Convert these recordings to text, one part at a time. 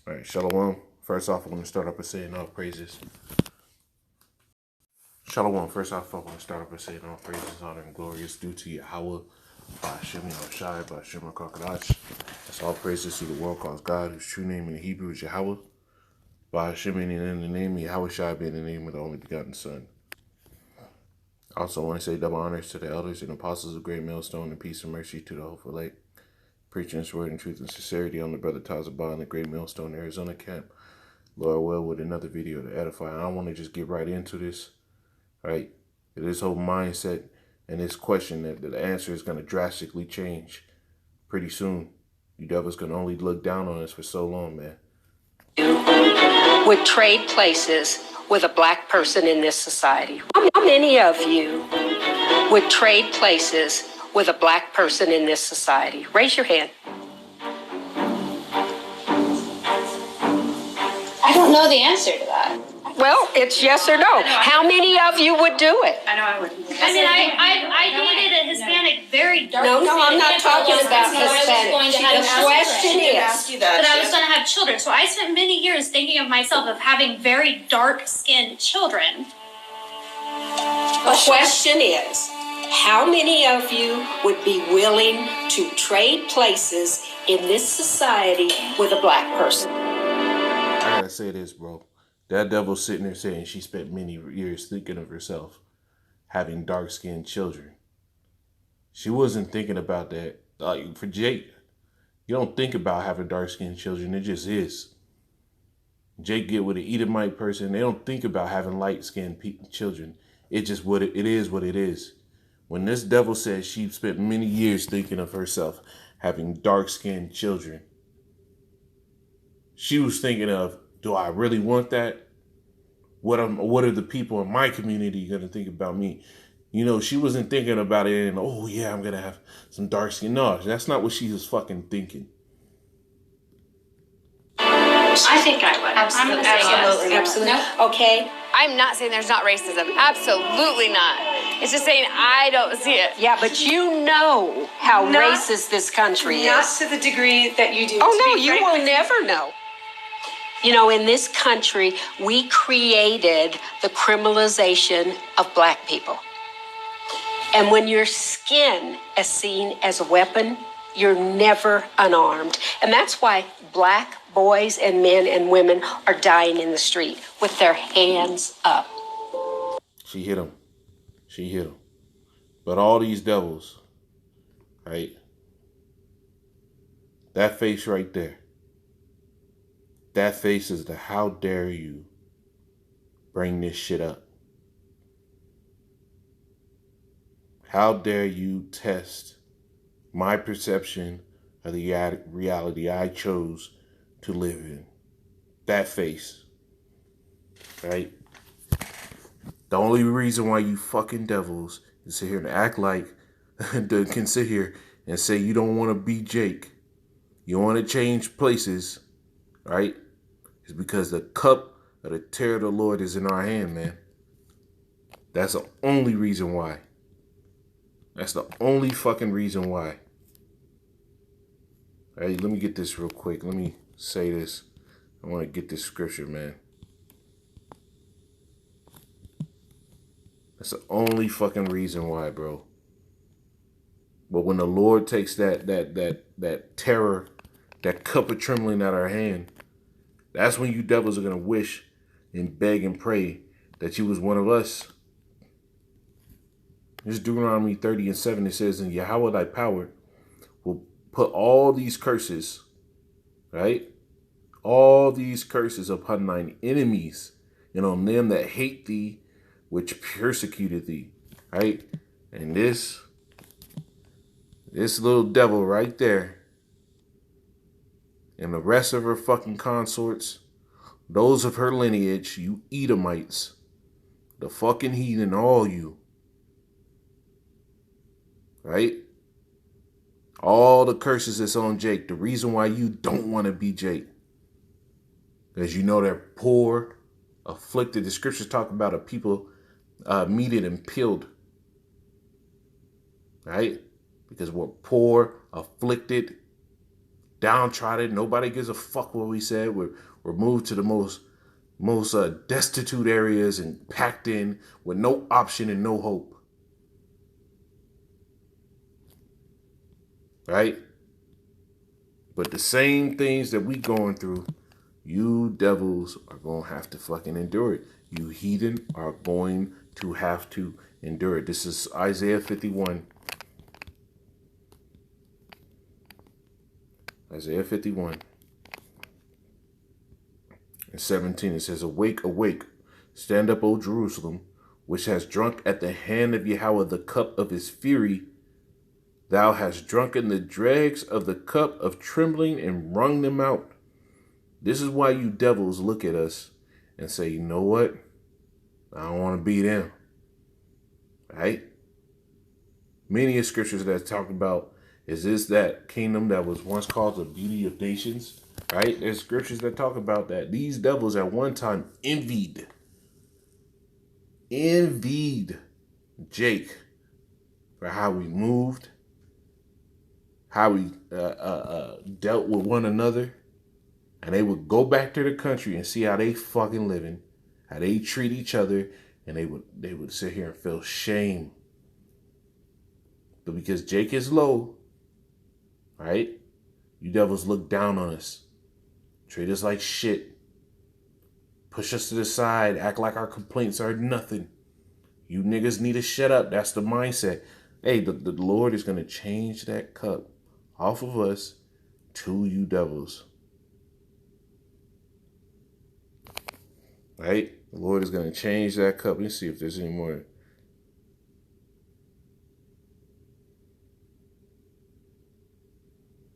All right, Shalom. First off, I'm going to start up by saying all praises. Shalom. First off, I'm going to start up by saying all praises, honor, and glory is due to Yahweh, Ba'ashem Yahushai, Ba'ashem HaKadosh. That's all praises to the world calls God, whose true name in Hebrew is Yahweh. Ba'ashem meaning in the name, Yahushai being the name of the only begotten Son. I also want to say double honors to the elders and apostles of Great Millstone, and peace and mercy to the hopeful lake. Preaching this word in truth and sincerity on the brother Tazabah in the Great Millstone, Arizona camp. Lord will with another video to edify. I want to just get right into this, right? This whole mindset and this question that the answer is going to drastically change pretty soon. You devils can only look down on us for so long, man. Would trade places with a black person in this society? How many of you would trade places with a black person in this society? Raise your hand. I don't know the answer to that. Well, it's yes or no. How many of you would do it? I know I wouldn't. I mean, I dated a Hispanic, very dark. No, I'm not talking about Hispanic. The question is, but I was going to have children. So I spent many years thinking of myself of having very dark-skinned children. The question is, how many of you would be willing to trade places in this society with a black person? I gotta say this, bro. That devil sitting there saying she spent many years thinking of herself having dark-skinned children. She wasn't thinking about that. Like, for Jake, you don't think about having dark-skinned children. It just is. Jake get with an Edomite person. They don't think about having light-skinned children. It just it is what it is. When this devil says she spent many years thinking of herself having dark-skinned children, she was thinking of, do I really want that? What are the people in my community going to think about me? You know, she wasn't thinking about it and, oh, yeah, I'm going to have some dark skin. No, that's not what she was fucking thinking. I think I would. Absolutely. Absolutely. No? Okay. I'm not saying there's not racism. Absolutely not. It's just saying I don't see it. Yeah, but you know how racist this country is. Not to the degree that you do. Oh, no, you will never know. You know, in this country, we created the criminalization of black people. And when your skin is seen as a weapon, you're never unarmed. And that's why black boys and men and women are dying in the street with their hands up. She hit him. She hit him. But all these devils, right? That face right there. That face is the how dare you bring this shit up. How dare you test my perception of the reality I chose to live in. That face. Right? The only reason why you fucking devils can sit here and act like, can sit here and say you don't want to be Jake. You want to change places, right? Is because the cup of the terror of the Lord is in our hand, man. That's the only reason why. That's the only fucking reason why. All right, let me get this real quick. Let me say this. I want to get this scripture, man. That's the only fucking reason why, bro. But when the Lord takes that terror, that cup of trembling out of our hand, that's when you devils are going to wish and beg and pray that you was one of us. This Deuteronomy 30:7, it says, "And Yahweh thy power will put all these curses," right? All these curses upon thine enemies and on them that hate thee, which persecuted thee, right? And this little devil right there, and the rest of her fucking consorts, those of her lineage, you Edomites, the fucking heathen, all you, right? All the curses that's on Jake, the reason why you don't want to be Jake, because you know they're poor, afflicted. The scriptures talk about a people meted and peeled, right? Because we're poor, afflicted, downtrodden. Nobody gives a fuck what we said. We're moved to the most destitute areas and packed in with no option and no hope. Right? But the same things that we going through, you devils are going to have to fucking endure it. You heathen are going to have to endure it. This is Isaiah 51. Isaiah 51 and 17. It says, awake, awake, stand up, O Jerusalem, which has drunk at the hand of Yahweh the cup of his fury. Thou hast drunken the dregs of the cup of trembling and wrung them out. This is why you devils look at us and say, you know what? I don't want to be them. Right? Many of scriptures that talk about, is this that kingdom that was once called the beauty of nations? Right? There's scriptures that talk about that. These devils at one time envied Jake for how we moved, how we dealt with one another. And they would go back to the country and see how they fucking living, how they treat each other, and they would sit here and feel shame. But because Jake is low, right? You devils look down on us, treat us like shit, push us to the side, act like our complaints are nothing. You niggas need to shut up. That's the mindset. Hey, the Lord is going to change that cup off of us to you devils. Right? The Lord is going to change that cup. Let's see if there's any more.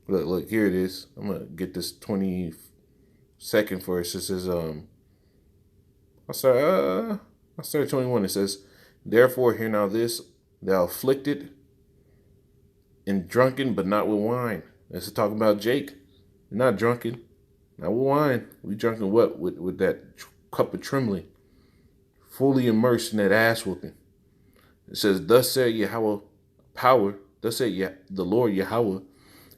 Look, here it is. I'm going to get this 22nd verse. It says, I started 21. It says, therefore, hear now this, thou afflicted and drunken, but not with wine. This is talking about Jake. You're not drunken, not with wine. We drunken what? With that cup of trembling, fully immersed in that ass whooping. It says, thus said Yahweh power, thus said the Lord Yahweh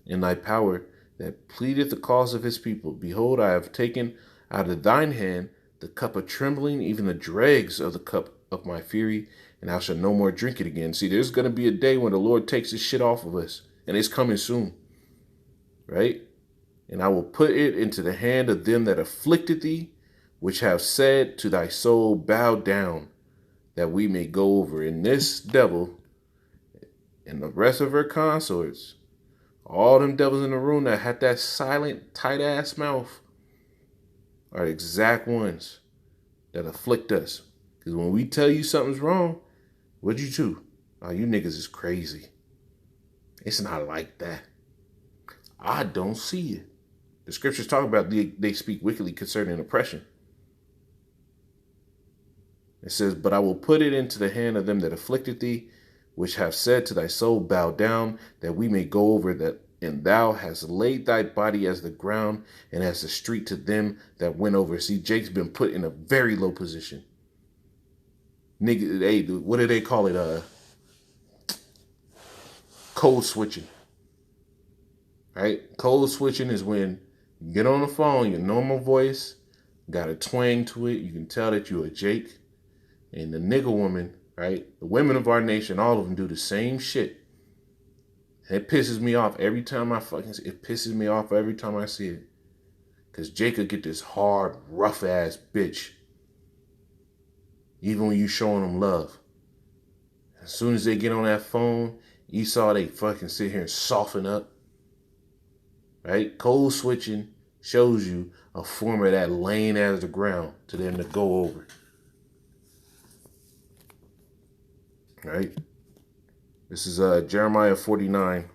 in thy power that pleadeth the cause of his people. Behold, I have taken out of thine hand the cup of trembling, even the dregs of the cup of my fury, and thou shalt no more drink it again. See, there's going to be a day when the Lord takes this shit off of us, and it's coming soon, right? And I will put it into the hand of them that afflicted thee, which have said to thy soul, bow down, that we may go over. And this devil and the rest of her consorts, all them devils in the room that had that silent, tight-ass mouth, are the exact ones that afflict us. Because when we tell you something's wrong, what'd you do? Oh, you niggas is crazy. It's not like that. I don't see it. The scriptures talk about they speak wickedly concerning oppression. It says, but I will put it into the hand of them that afflicted thee, which have said to thy soul, bow down, that we may go over that. And thou hast laid thy body as the ground and as the street to them that went over. See, Jake's been put in a very low position. Nigga, hey, what do they call it? Code switching. Right? Code switching is when you get on the phone, your normal voice, got a twang to it. You can tell that you're a Jake. And the nigga woman, right? The women of our nation, all of them do the same shit. It pisses me off every time I see it. Because Jake could get this hard, rough ass bitch. Even when you showing them love. As soon as they get on that phone, Esau, they fucking sit here and soften up. Right? Code switching shows you a form of that laying as the ground to them to go over. Right? This is Jeremiah 49.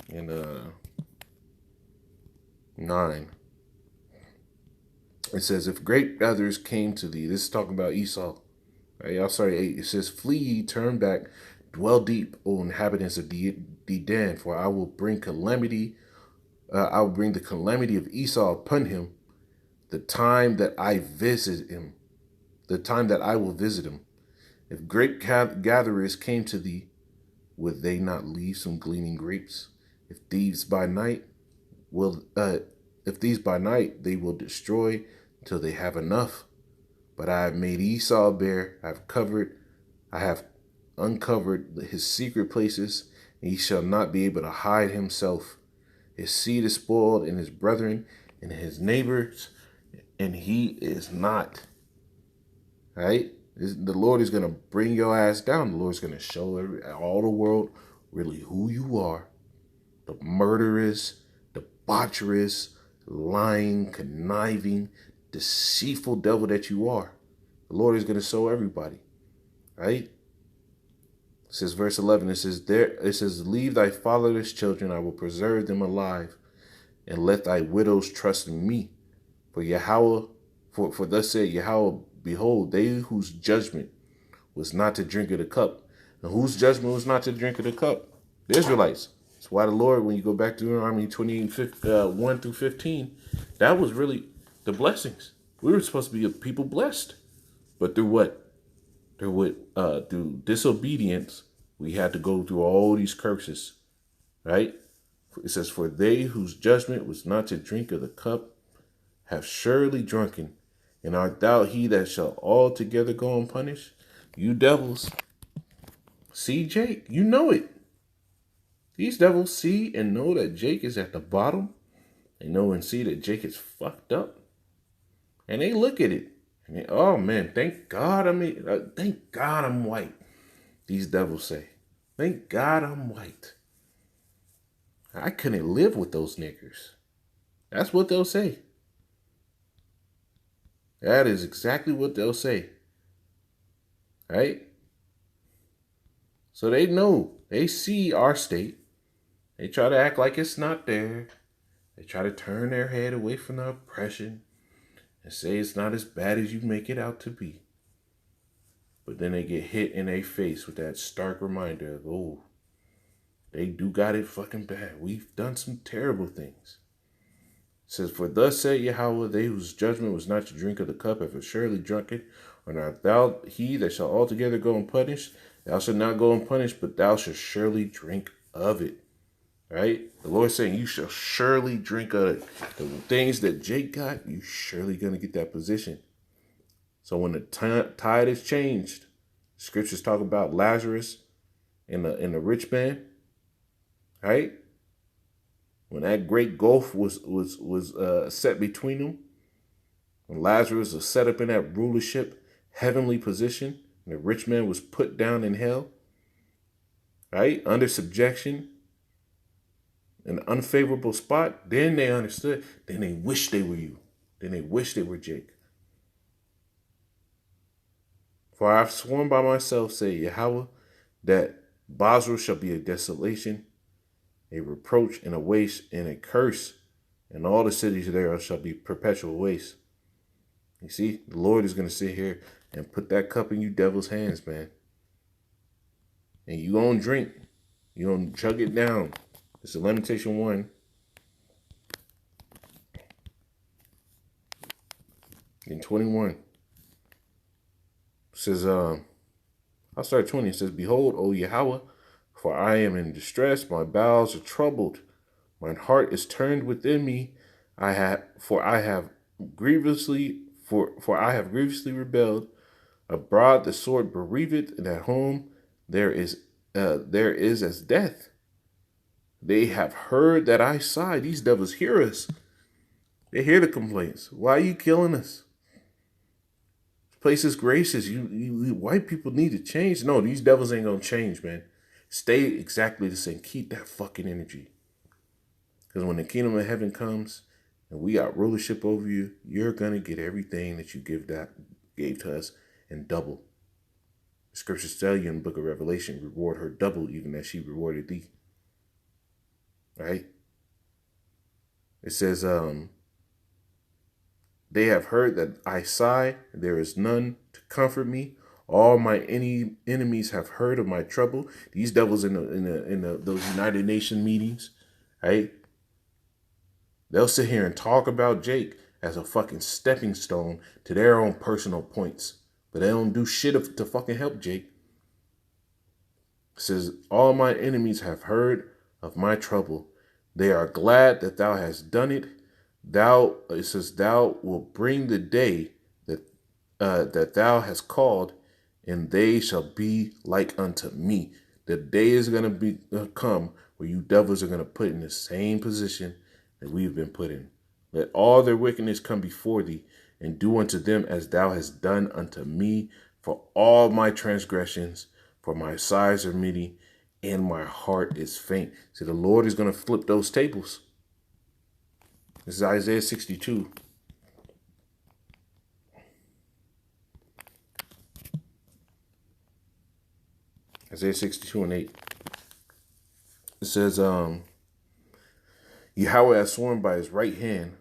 And 9. It says, if great others came to thee, this is talking about Esau. Right, y'all sorry, 8. It says, flee ye, turn back, dwell deep, O inhabitants of Dedan, for I will bring calamity. I will bring the calamity of Esau upon him. The time that I will visit him. If grape gatherers came to thee, would they not leave some gleaning grapes? If thieves by night they will destroy until they have enough. But I have made Esau bare. I have uncovered his secret places, and he shall not be able to hide himself. His seed is spoiled in his brethren and his neighbors, and he is not. Right? The Lord is going to bring your ass down. The Lord is going to show all the world really who you are. The murderous, debaucherous, lying, conniving, deceitful devil that you are. The Lord is going to show everybody. Right? It says, verse 11, it says, leave thy fatherless children, I will preserve them alive, and let thy widows trust in me. For thus said Yahweh, behold, they whose judgment was not to drink of the cup. And whose judgment was not to drink of the cup? The Israelites. That's why the Lord, when you go back to Deuteronomy 28, 1 through 15, that was really the blessings. We were supposed to be a people blessed. But through what? Through disobedience, we had to go through all these curses. Right? It says, for they whose judgment was not to drink of the cup have surely drunken, and art thou he that shall altogether go unpunished? You devils see Jake, you know it. These devils see and know that Jake is at the bottom. They know and see that Jake is fucked up. And they look at it. And they, oh man, thank God I'm white. These devils say, thank God I'm white. I couldn't live with those niggers. That's what they'll say. That is exactly what they'll say. Right? So they know. They see our state. They try to act like it's not there. They try to turn their head away from the oppression and say it's not as bad as you make it out to be. But then they get hit in their face with that stark reminder of, oh, they do got it fucking bad. We've done some terrible things. It says, for thus said Yahweh, they whose judgment was not to drink of the cup have surely drunk it. Or not thou he that shall altogether go unpunished? Thou shalt not go unpunished, but thou shalt surely drink of it. Right? The Lord saying you shall surely drink of it. The things that Jake got, you surely going to get that position. So when the tide is changed, scriptures talk about Lazarus and the rich man. Right? When that great gulf was set between them, when Lazarus was set up in that rulership, heavenly position, and the rich man was put down in hell, right, under subjection, an unfavorable spot, then they understood. Then they wished they were you. Then they wished they were Jake. For I have sworn by myself, say Yahweh, that Basra shall be a desolation, a reproach and a waste and a curse, and all the cities thereof shall be perpetual waste. You see, the Lord is going to sit here and put that cup in you devil's hands, man. And you going to drink. You going to chug it down. It's a Lamentation 1. In 21. It says, I'll start 20. It says, behold, O Yahweh, for I am in distress, my bowels are troubled, mine heart is turned within me. I have grievously rebelled. Abroad the sword bereaveth, and at home there is as death. They have heard that I sigh. These devils hear us. They hear the complaints. Why are you killing us? This place is gracious. You white people need to change. No, these devils ain't gonna change, man. Stay exactly the same. Keep that fucking energy. Because when the kingdom of heaven comes and we got rulership over you, you're going to get everything that you gave to us and double. The scriptures tell you in the book of Revelation, reward her double even as she rewarded thee. Right? It says, they have heard that I sigh, there is none to comfort me. All my enemies have heard of my trouble. These devils in those United Nations meetings, right? They'll sit here and talk about Jake as a fucking stepping stone to their own personal points. But they don't do shit to fucking help Jake. It says, all my enemies have heard of my trouble. They are glad that thou hast done it. It says, thou wilt bring the day that thou hast called, and they shall be like unto me. The day is going to be come where you devils are going to put in the same position that we've been put in. Let all their wickedness come before thee, and do unto them as thou hast done unto me, for all my transgressions, for my sighs are many, and my heart is faint. So the Lord is going to flip those tables. This is Isaiah 62. Isaiah 62 and 8. It says, Yahweh has sworn by his right hand,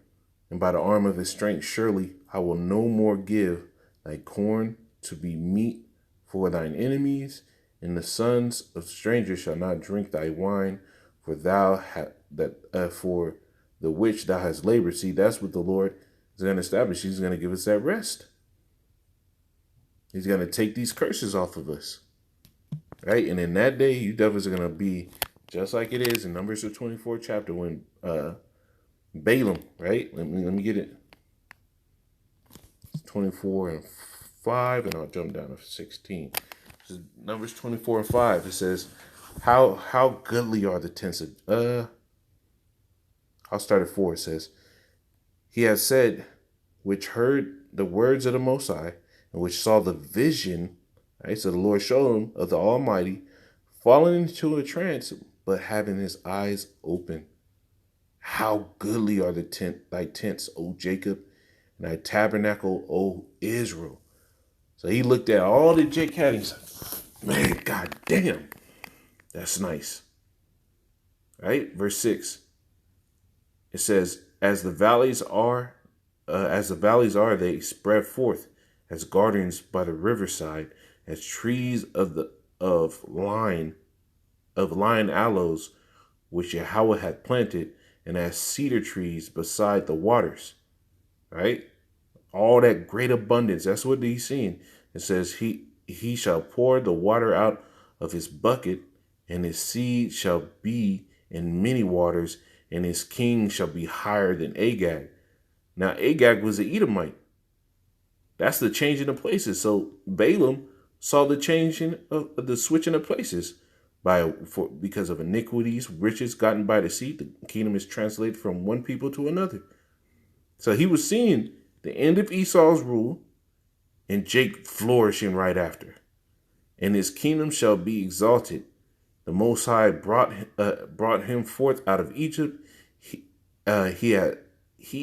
and by the arm of his strength, surely I will no more give thy corn to be meat for thine enemies, and the sons of strangers shall not drink thy wine, for for the which thou hast labored. See, that's what the Lord is going to establish. He's going to give us that rest. He's going to take these curses off of us. Right? And in that day, you devils are going to be just like it is in Numbers the 24th chapter when Balaam, right? Let me get it. It's 24 and 5, and I'll jump down to 16. This is Numbers 24 and 5. It says, how goodly are the tents of I'll start at 4. It says, he has said, which heard the words of the Most High, and which saw the vision. Right? So the Lord showed him of the Almighty, falling into a trance, but having his eyes open. How goodly are thy tents, O Jacob, and thy tabernacle, O Israel. So he looked at all that Jake had, and he said, man, god damn, that's nice. Right? Verse 6. It says, as the valleys are, they spread forth as gardens by the riverside, as trees of lion aloes, which Yahweh had planted, and as cedar trees beside the waters. Right? All that great abundance. That's what he's seeing. It says he shall pour the water out of his bucket, and his seed shall be in many waters, and his king shall be higher than Agag. Now Agag was the Edomite. That's the changing of places. So Balaam saw the changing of the switching of places because of iniquities, riches gotten by deceit. The kingdom is translated from one people to another. So he was seeing the end of Esau's rule and Jake flourishing right after. And his kingdom shall be exalted. The Most High brought him forth out of Egypt. He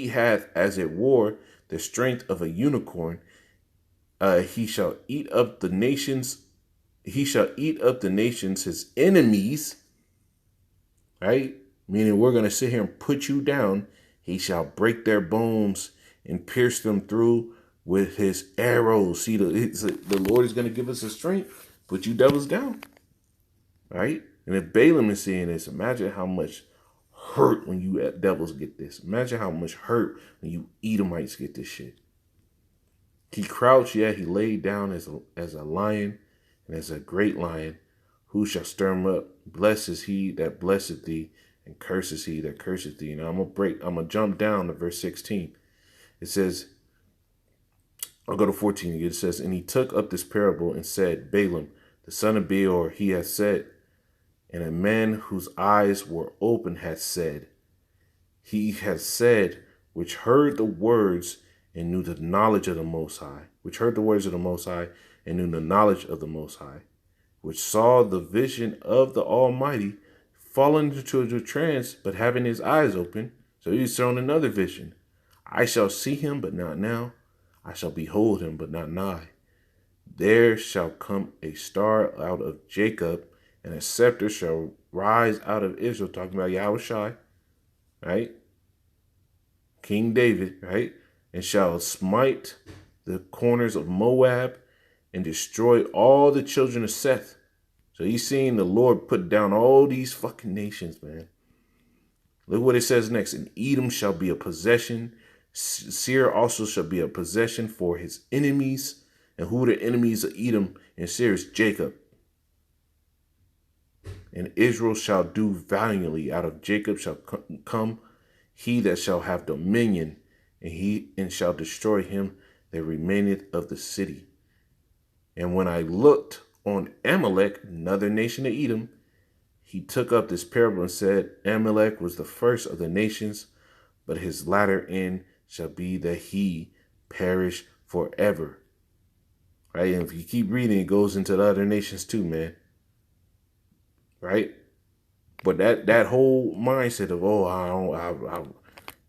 hath, as it were, the strength of a unicorn. He shall eat up the nations. He shall eat up the nations, his enemies. Right? Meaning we're going to sit here and put you down. He shall break their bones and pierce them through with his arrows. See, the Lord is going to give us the strength. Put you devils down. Right? And if Balaam is seeing this, imagine how much hurt when you devils get this. Imagine how much hurt when you Edomites get this shit. He crouched, yet he laid down as a lion, and as a great lion. Who shall stir him up? Blessed is he that blesseth thee, and curses he that curseth thee. Now I'm gonna jump down to verse 16. It says, I'll go to 14 again. It says, and he took up this parable and said, Balaam, the son of Beor, he has said, and a man whose eyes were open hath said, he has said, which heard the words and knew the knowledge of the Most High, which heard the words of the Most High and knew the knowledge of the Most High, which saw the vision of the Almighty, falling into a trance, but having his eyes open. So he's shown another vision. I shall see him, but not now. I shall behold him, but not nigh. There shall come a star out of Jacob, and a scepter shall rise out of Israel. Talking about Yahushua, right? King David, right? And shall smite the corners of Moab and destroy all the children of Seth. So he's seeing the Lord put down all these fucking nations, man. Look what it says next. And Edom shall be a possession. Seir also shall be a possession for his enemies. And who are the enemies of Edom and Seir? Jacob. And Israel shall do valiantly. Out of Jacob shall come he that shall have dominion, and shall destroy him that remaineth of the city. And when I looked on Amalek, another nation of Edom, he took up this parable and said, Amalek was the first of the nations, but his latter end shall be that he perish forever. Right? And if you keep reading, it goes into the other nations too, man. Right? But that whole mindset of,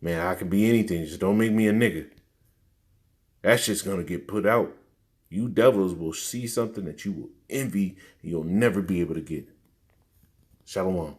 man, I can be anything. Just don't make me a nigga. That's just going to get put out. You devils will see something that you will envy and you'll never be able to get. Shalom.